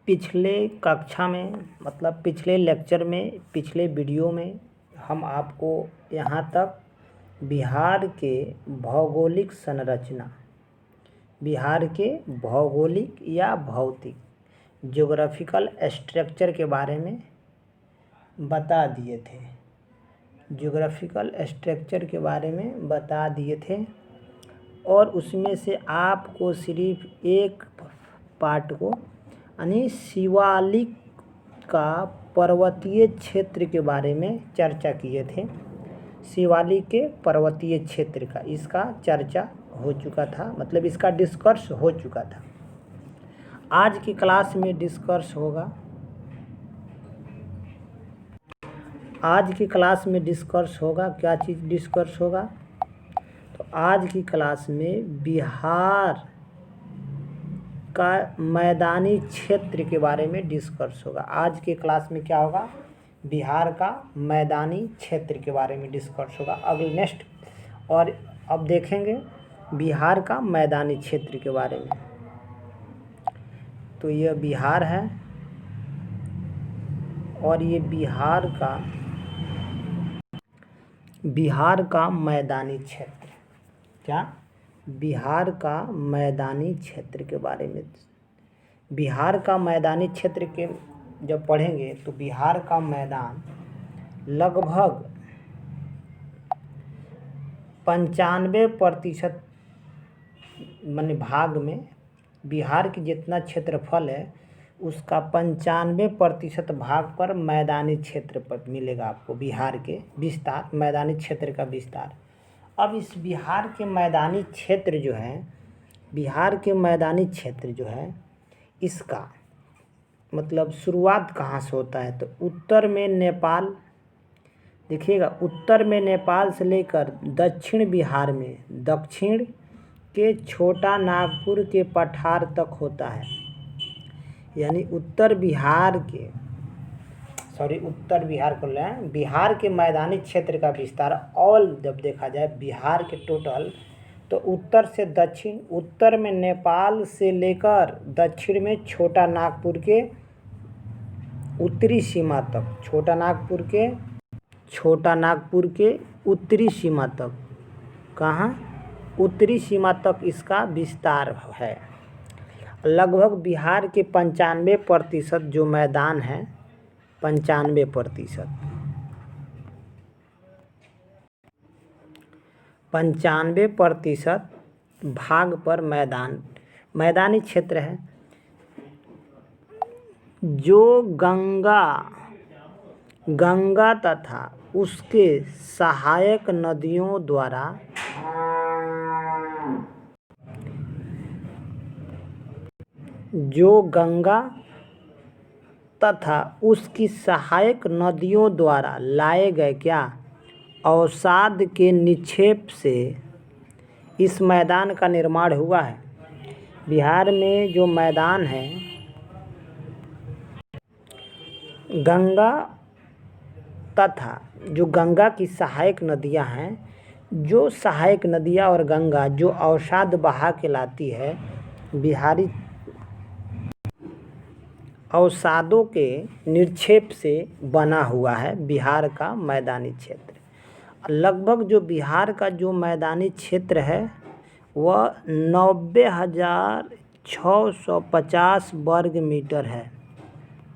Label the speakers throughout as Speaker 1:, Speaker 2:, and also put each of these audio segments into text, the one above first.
Speaker 1: पिछले कक्षा में मतलब पिछले लेक्चर में पिछले वीडियो में हम आपको यहाँ तक बिहार के भौगोलिक संरचना, बिहार के भौगोलिक या भौतिक ज्योग्राफिकल स्ट्रक्चर के बारे में बता दिए थे। ज्योग्राफिकल स्ट्रक्चर के बारे में बता दिए थे और उसमें से आपको सिर्फ एक पार्ट को यानी शिवालिक का पर्वतीय क्षेत्र के बारे में चर्चा किए थे। शिवालिक के पर्वतीय क्षेत्र का इसका चर्चा हो चुका था, मतलब इसका डिस्कर्स हो चुका था। आज की क्लास में डिस्कर्स होगा, आज की क्लास में डिस्कर्स होगा। क्या चीज़ डिस्कर्स होगा? तो आज की क्लास में बिहार का मैदानी क्षेत्र के बारे में डिस्कर्स होगा। आज के क्लास में क्या होगा? बिहार का मैदानी क्षेत्र के बारे में डिस्कर्स होगा अगले नेक्स्ट। और अब देखेंगे बिहार का मैदानी क्षेत्र के बारे में। तो यह बिहार है और ये बिहार का मैदानी क्षेत्र, क्या बिहार का मैदानी क्षेत्र के बारे में। बिहार का मैदानी क्षेत्र के जब पढ़ेंगे तो बिहार का मैदान लगभग 95% माने भाग में, बिहार की जितना क्षेत्रफल है उसका 95% भाग पर मैदानी क्षेत्र पर मिलेगा आपको। बिहार के विस्तार, मैदानी क्षेत्र का विस्तार। अब इस बिहार के मैदानी क्षेत्र जो है, बिहार के मैदानी क्षेत्र जो है, इसका मतलब शुरुआत कहाँ से होता है? तो उत्तर में नेपाल, देखिएगा उत्तर में नेपाल से लेकर दक्षिण बिहार में दक्षिण के छोटा नागपुर के पठार तक होता है। यानी उत्तर बिहार को लें, बिहार के मैदानी क्षेत्र का विस्तार ऑल जब देखा जाए बिहार के टोटल, तो उत्तर से दक्षिण, उत्तर में नेपाल से लेकर दक्षिण में छोटा नागपुर के उत्तरी सीमा तक, छोटा नागपुर के उत्तरी सीमा तक, कहाँ? उत्तरी सीमा तक इसका विस्तार है। लगभग बिहार के 95% जो मैदान है, 95% भाग पर मैदानी क्षेत्र है, जो गंगा तथा उसके सहायक नदियों द्वारा लाए गए क्या अवसाद के निक्षेप से इस मैदान का निर्माण हुआ है। बिहार में जो मैदान है, गंगा तथा जो गंगा की सहायक नदियां हैं, जो सहायक नदियां और गंगा जो अवसाद बहा के लाती है, बिहारी अवसादों के निक्षेप से बना हुआ है बिहार का मैदानी क्षेत्र। लगभग जो बिहार का जो मैदानी क्षेत्र है वह 90,650 वर्ग मीटर है।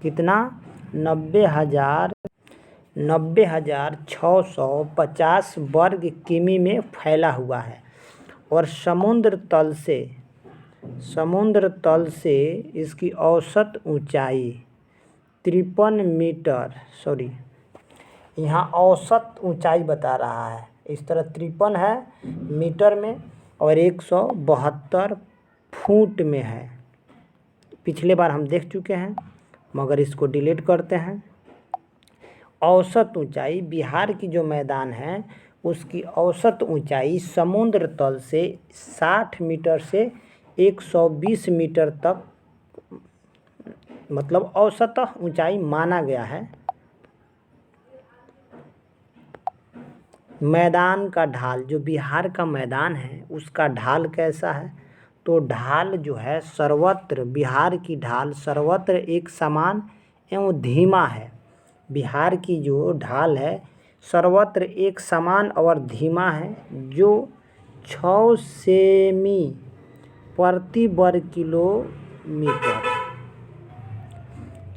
Speaker 1: कितना? 90,650 वर्ग किमी में फैला हुआ है। और समुद्र तल से इसकी औसत ऊंचाई 53 मीटर, यहाँ औसत ऊंचाई बता रहा है, इस तरह 53 है मीटर में और 172 फुट में है। पिछले बार हम देख चुके हैं, मगर इसको डिलीट करते हैं। औसत ऊंचाई बिहार की जो मैदान है उसकी औसत ऊंचाई समुद्र तल से 60 मीटर से 120 मीटर तक, मतलब औसतः ऊंचाई माना गया है। मैदान का ढाल, जो बिहार का मैदान है उसका ढाल कैसा है? तो ढाल जो है सर्वत्र, बिहार की ढाल सर्वत्र एक समान एवं धीमा है। बिहार की जो ढाल है सर्वत्र एक समान और धीमा है, जो 6 सेमी प्रति वर्ग किलोमीटर,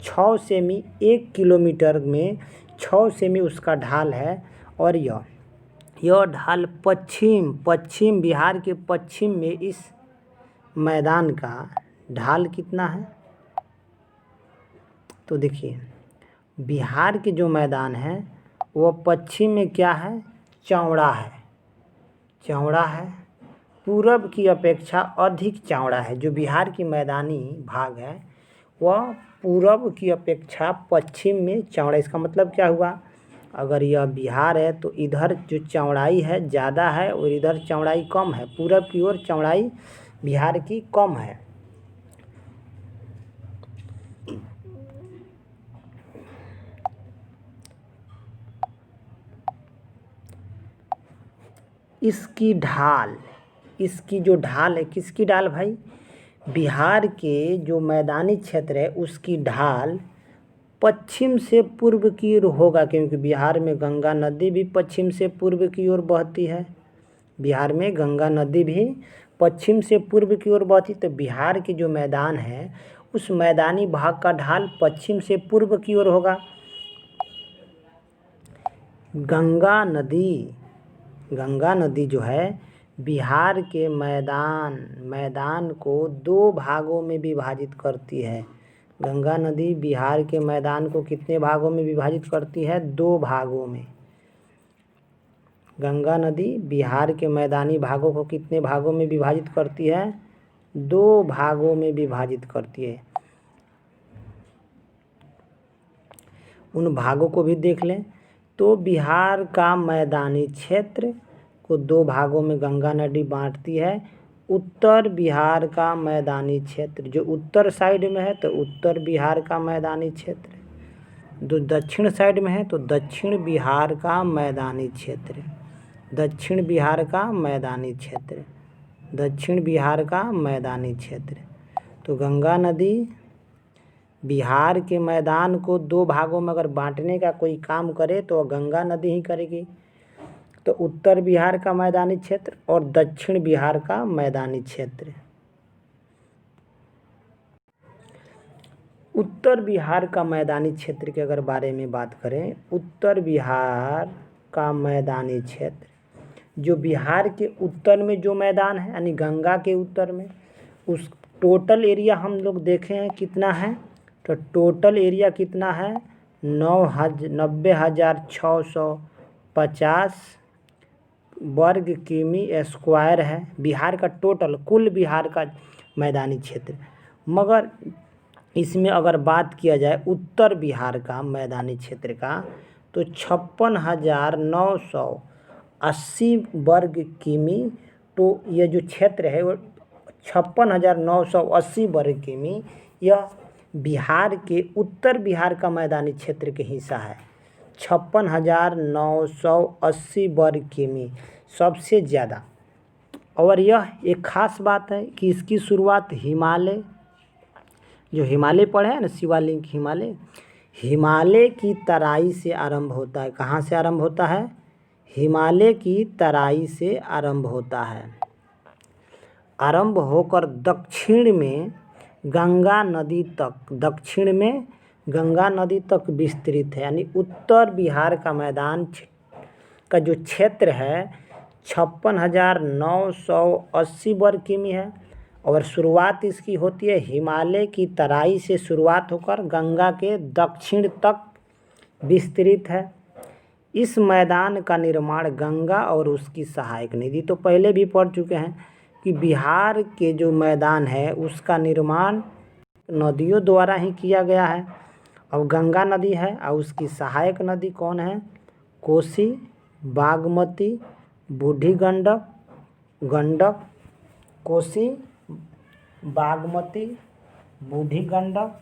Speaker 1: 6 सेमी, 1 किलोमीटर में 6 सेमी उसका ढाल है। और यह ढाल पश्चिम बिहार के पश्चिम में इस मैदान का ढाल कितना है? तो देखिए बिहार के जो मैदान है वो पश्चिम में क्या है? चौड़ा है, पूरब की अपेक्षा अधिक चौड़ा है। जो बिहार की मैदानी भाग है वह पूरब की अपेक्षा पश्चिम में चौड़ा। इसका मतलब क्या हुआ? अगर यह बिहार है तो इधर जो चौड़ाई है ज़्यादा है और इधर चौड़ाई कम है। पूरब की ओर चौड़ाई बिहार की कम है। इसकी जो ढाल है, किसकी ढाल भाई? बिहार के जो मैदानी क्षेत्र है उसकी ढाल पश्चिम से पूर्व की ओर होगा, क्योंकि बिहार में गंगा नदी भी पश्चिम से पूर्व की ओर बहती है। बिहार में गंगा नदी भी पश्चिम से पूर्व की ओर बहती, तो बिहार के जो मैदान है उस मैदानी भाग का ढाल पश्चिम से पूर्व की ओर होगा। गंगा नदी जो है बिहार के मैदान को 2 भागों में विभाजित करती है। गंगा नदी बिहार के मैदान को कितने भागों में विभाजित करती है? 2 भागों में। गंगा नदी बिहार के मैदानी भागों को कितने भागों में विभाजित करती है? 2 भागों में विभाजित करती है। उन भागों को भी देख लें। तो बिहार का मैदानी क्षेत्र को 2 भागों में गंगा नदी बांटती है। उत्तर बिहार का मैदानी क्षेत्र जो उत्तर साइड में है तो उत्तर बिहार का मैदानी क्षेत्र, जो दक्षिण साइड में है तो दक्षिण बिहार का मैदानी क्षेत्र, दक्षिण बिहार का मैदानी क्षेत्र, दक्षिण बिहार का मैदानी क्षेत्र। तो गंगा नदी बिहार के मैदान को 2 भागों में अगर बांटने का कोई काम करे तो गंगा नदी ही करेगी। तो उत्तर बिहार का मैदानी क्षेत्र और दक्षिण बिहार का मैदानी क्षेत्र। उत्तर बिहार का मैदानी क्षेत्र के अगर बारे में बात करें, उत्तर बिहार का मैदानी क्षेत्र जो बिहार के उत्तर में जो मैदान है यानी गंगा के उत्तर में, उस टोटल एरिया हम लोग देखे हैं कितना है? तो टोटल एरिया कितना है? 90,650 वर्ग किमी स्क्वायर है बिहार का टोटल, कुल बिहार का मैदानी क्षेत्र। मगर इसमें अगर बात किया जाए उत्तर बिहार का मैदानी क्षेत्र का तो 56,980 वर्ग किमी। तो यह जो क्षेत्र है वो 56,980 वर्ग किमी यह बिहार के उत्तर बिहार का मैदानी क्षेत्र के हिस्सा है। 56,980 वर्ग किमी सबसे ज़्यादा। और यह एक ख़ास बात है कि इसकी शुरुआत हिमालय, जो हिमालय पड़े हैं ना, शिवालिक हिमालय की तराई से आरंभ होता है। कहाँ से आरंभ होता है? हिमालय की तराई से आरंभ होता है। आरंभ होकर दक्षिण में गंगा नदी तक विस्तृत है। यानी उत्तर बिहार का मैदान का जो क्षेत्र है 56,980 वर्ग किमी है। और शुरुआत इसकी होती है हिमालय की तराई से, शुरुआत होकर गंगा के दक्षिण तक विस्तृत है। इस मैदान का निर्माण गंगा और उसकी सहायक नदी, तो पहले भी पढ़ चुके हैं कि बिहार के जो मैदान है उसका निर्माण नदियों द्वारा ही किया गया है। अब गंगा नदी है और उसकी सहायक नदी कौन है? कोसी, बागमती, बूढ़ी गंडक, कोसी, बागमती, बूढ़ी गंडक,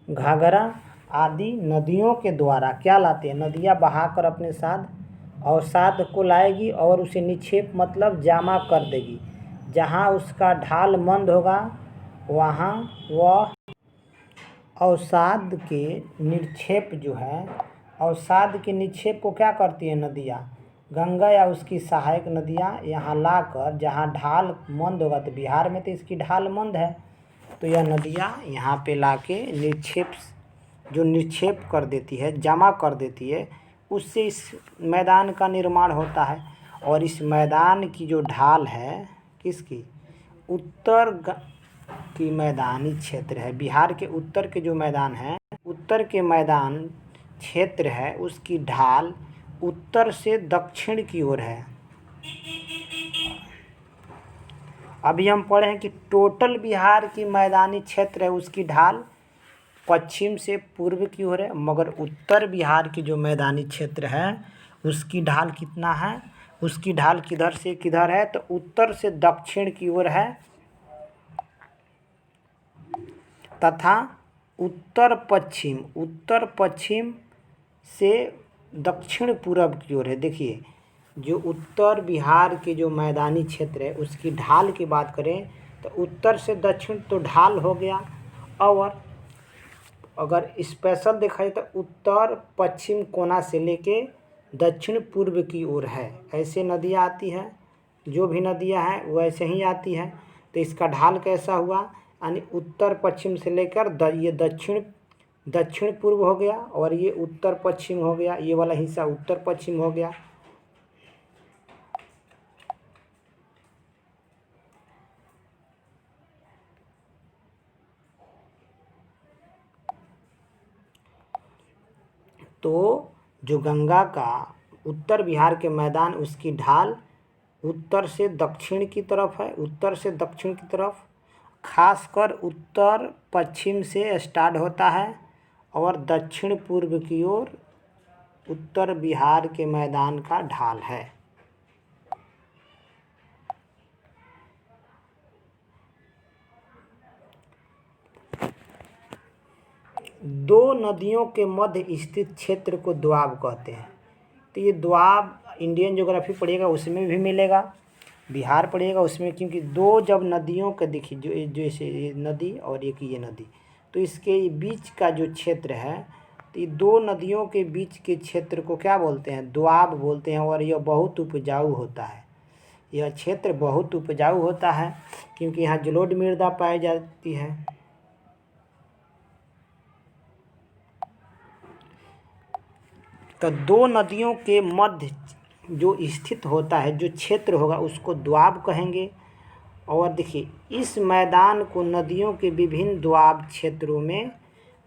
Speaker 1: घाघरा आदि नदियों के द्वारा क्या लाते हैं? नदियाँ बहाकर अपने साथ अवसाद को लाएगी और उसे निक्षेप मतलब जमा कर देगी। जहाँ उसका ढाल मंद होगा वहाँ वह अवसाद के निक्षेप जो है, अवसाद के निक्षेप को क्या करती है नदियाँ, गंगा या उसकी सहायक नदियाँ यहाँ लाकर, जहाँ ढाल मंद होगा, तो बिहार में तो इसकी ढाल मंद है, तो यह नदियाँ यहाँ पे लाके निक्षेप, जो निक्षेप कर देती है, जमा कर देती है, उससे इस मैदान का निर्माण होता है। और इस मैदान की जो ढाल है किसकी, उत्तर की मैदानी क्षेत्र है, बिहार के उत्तर के जो मैदान है, उत्तर के मैदान क्षेत्र है, उसकी ढाल उत्तर से दक्षिण की ओर है। अभी हम पढ़े हैं कि टोटल बिहार की मैदानी क्षेत्र है, उसकी ढाल पश्चिम से पूर्व की ओर है, मगर उत्तर बिहार की जो मैदानी क्षेत्र है उसकी ढाल कितना है, उसकी ढाल किधर से किधर है, तो उत्तर से दक्षिण की ओर है, तथा उत्तर पश्चिम से दक्षिण पूर्व की ओर है। देखिए, जो उत्तर बिहार के जो मैदानी क्षेत्र है उसकी ढाल की बात करें तो उत्तर से दक्षिण तो ढाल हो गया, और अगर स्पेशल देखा जाए तो उत्तर पश्चिम कोना से लेके दक्षिण पूर्व की ओर है, ऐसे नदियाँ आती हैं, जो भी नदियाँ हैं वैसे ही आती हैं। तो इसका ढाल कैसा हुआ, यानी उत्तर पश्चिम से लेकर ये दक्षिण पूर्व हो गया, और ये उत्तर पश्चिम हो गया, ये वाला हिस्सा उत्तर पश्चिम हो गया। तो जो गंगा का उत्तर बिहार के मैदान, उसकी ढाल उत्तर से दक्षिण की तरफ है, उत्तर से दक्षिण की तरफ, खासकर उत्तर पश्चिम से स्टार्ट होता है और दक्षिण पूर्व की ओर उत्तर बिहार के मैदान का ढाल है। दो नदियों के मध्य स्थित क्षेत्र को दोआब कहते हैं। तो ये दोआब इंडियन ज्योग्राफी पढ़िएगा उसमें भी मिलेगा, बिहार पढ़िएगा उसमें, क्योंकि दो जब नदियों के देखिए, जो जैसे ये नदी और एक ये नदी, तो इसके बीच का जो क्षेत्र है, तो ये दो नदियों के बीच के क्षेत्र को क्या बोलते हैं, दोआब बोलते हैं। और यह बहुत उपजाऊ होता है, यह क्षेत्र बहुत उपजाऊ होता है, क्योंकि यहाँ जलोढ़ मृदा पाई जाती है। तो दो नदियों के मध्य जो स्थित होता है, जो क्षेत्र होगा, उसको दोआब कहेंगे। और देखिए, इस मैदान को नदियों के विभिन्न दोआब क्षेत्रों में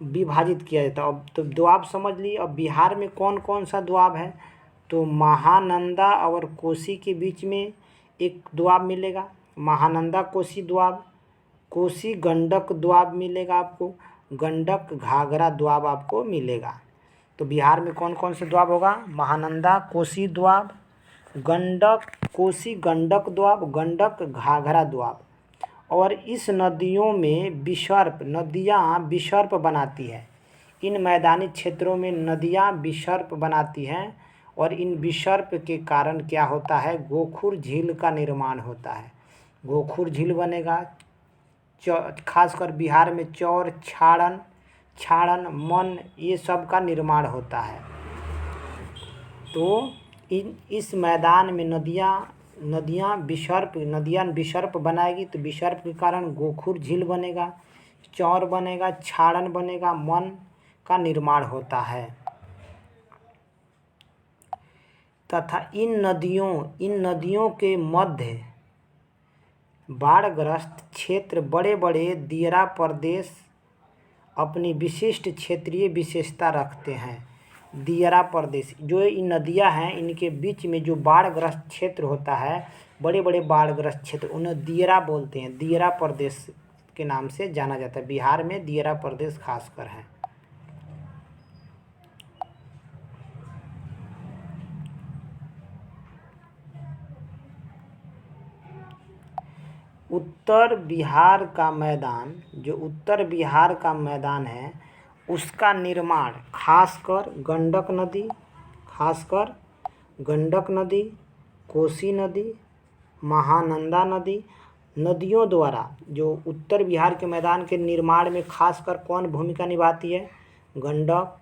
Speaker 1: विभाजित किया जाता है। अब तो दोआब समझ लिए। अब बिहार में कौन कौन सा दोआब है, तो महानंदा और कोसी के बीच में एक दोआब मिलेगा, महानंदा कोसी दोआब, कोसी गंडक दोआब मिलेगा आपको, गंडक घाघरा दोआब आपको मिलेगा। तो बिहार में कौन कौन से दोआब होगा, महानंदा कोसी दोआब, गंडक कोसी गंडक दोआब, गंडक घाघरा दोआब। और इस नदियों में नदियाँ विसर्प बनाती है। इन मैदानी क्षेत्रों में नदियाँ विसर्प बनाती हैं, और इन विसर्प के कारण क्या होता है, गोखुर झील का निर्माण होता है। गोखुर झील बनेगा, खासकर बिहार में चौर, छाड़न, मन, ये सब का निर्माण होता है। तो इस मैदान में नदियाँ विसर्प बनाएगी, तो विसर्प के कारण गोखुर झील बनेगा, चौर बनेगा, छाड़न बनेगा, मन का निर्माण होता है। तथा इन नदियों के मध्य बाढ़ग्रस्त क्षेत्र बड़े बड़े दियरा प्रदेश अपनी विशिष्ट क्षेत्रीय विशेषता रखते हैं। दियरा प्रदेश, जो इन नदियां हैं, इनके बीच में जो बाढ़ग्रस्त क्षेत्र होता है, बड़े बड़े बाढ़ग्रस्त क्षेत्र, उन्हें दियरा बोलते हैं, दियरा प्रदेश के नाम से जाना जाता है। बिहार में दियरा प्रदेश खासकर है। उत्तर बिहार का मैदान है, उसका निर्माण खासकर गंडक नदी, कोसी नदी, महानंदा नदी। नदियों द्वारा जो उत्तर बिहार के मैदान के निर्माण में खासकर कौन भूमिका निभाती है? गंडक,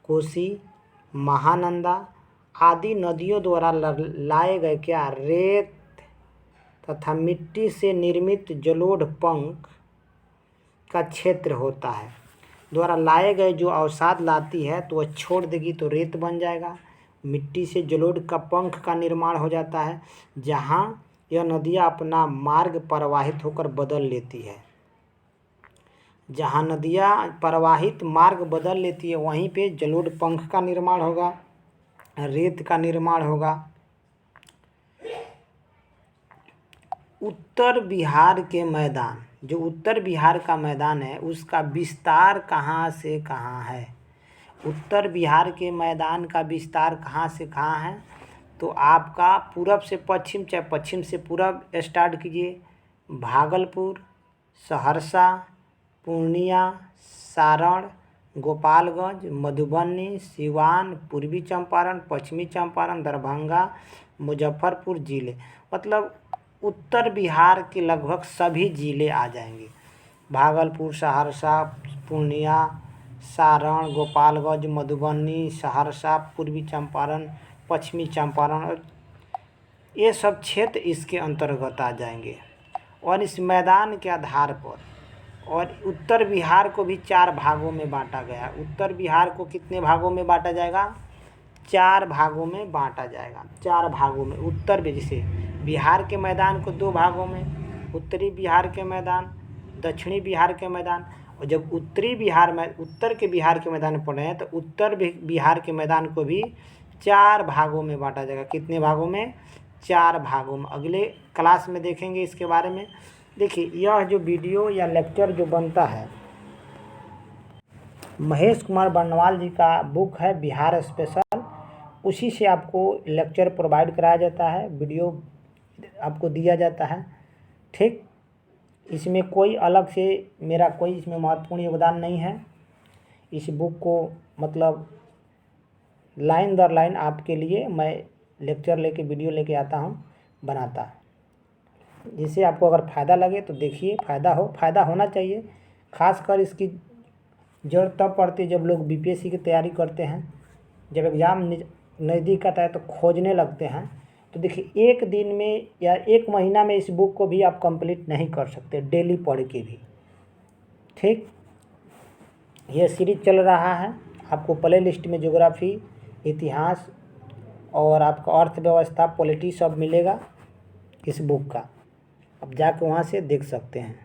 Speaker 1: कोसी, महानंदा आदि नदियों द्वारा लाए गए क्या? रेत तथा मिट्टी से निर्मित जलोढ़ पंख का क्षेत्र होता है। द्वारा लाए गए जो अवसाद लाती है तो वह छोड़ देगी तो रेत बन जाएगा। मिट्टी से जलोढ़ का पंख का निर्माण हो जाता है। जहाँ यह नदियाँ अपना मार्ग प्रवाहित होकर बदल लेती है, जहाँ नदियाँ प्रवाहित मार्ग बदल लेती है वहीं पे जलोढ़ पंख का निर्माण होगा, रेत का निर्माण होगा। उत्तर बिहार के मैदान, जो उत्तर बिहार का मैदान है उसका विस्तार कहाँ से कहाँ है? उत्तर बिहार के मैदान का विस्तार कहाँ से कहाँ है? तो आपका पूरब से पश्चिम, चाहे पश्चिम से पूरब स्टार्ट कीजिए। भागलपुर, सहरसा, पूर्णिया, सारण, गोपालगंज, मधुबनी, सिवान, पूर्वी चंपारण, पश्चिमी चंपारण, दरभंगा, मुजफ्फरपुर जिले, मतलब उत्तर बिहार के लगभग सभी जिले आ जाएंगे। भागलपुर, सहरसा, पूर्णिया, सारण, गोपालगंज, मधुबनी, सहरसा, पूर्वी चंपारण, पश्चिमी चंपारण, ये सब क्षेत्र इसके अंतर्गत आ जाएंगे। और इस मैदान के आधार पर और उत्तर बिहार को भी 4 भागों में बांटा गया। उत्तर बिहार को कितने भागों में बांटा जाएगा? 4 भागों में बांटा जाएगा। 4 भागों में उत्तर जैसे बिहार के मैदान को 2 भागों में, उत्तरी बिहार के मैदान, दक्षिणी बिहार के मैदान। और जब उत्तरी बिहार में उत्तर के बिहार के मैदान पढ़ रहे हैं तो उत्तर बिहार के मैदान को भी 4 भागों में बांटा जाएगा। कितने भागों में? 4 भागों में। अगले क्लास में देखेंगे इसके बारे में। देखिए, यह जो वीडियो या लेक्चर जो बनता है महेश कुमार बर्नवाल जी का बुक है बिहार स्पेशल, उसी से आपको लेक्चर प्रोवाइड कराया जाता है, वीडियो आपको दिया जाता है। ठीक, इसमें कोई अलग से मेरा कोई इसमें महत्वपूर्ण योगदान नहीं है। इस बुक को मतलब लाइन दर लाइन आपके लिए मैं लेक्चर लेके वीडियो लेके आता हूँ, बनाता। जिससे आपको अगर फ़ायदा लगे तो देखिए, फ़ायदा होना चाहिए। खासकर इसकी ज़रूरत तब पड़ती है जब लोग बीपीएससी की तैयारी करते हैं, जब एग्ज़ाम नज़दीक आता है तो खोजने लगते हैं। तो देखिए, एक दिन में या एक महीना में इस बुक को भी आप कंप्लीट नहीं कर सकते डेली पढ़ के भी। ठीक, यह सीरीज चल रहा है। आपको प्ले लिस्ट में ज्योग्राफी, इतिहास और आपका अर्थव्यवस्था, पॉलिटी सब मिलेगा इस बुक का। आप जाके वहाँ से देख सकते हैं।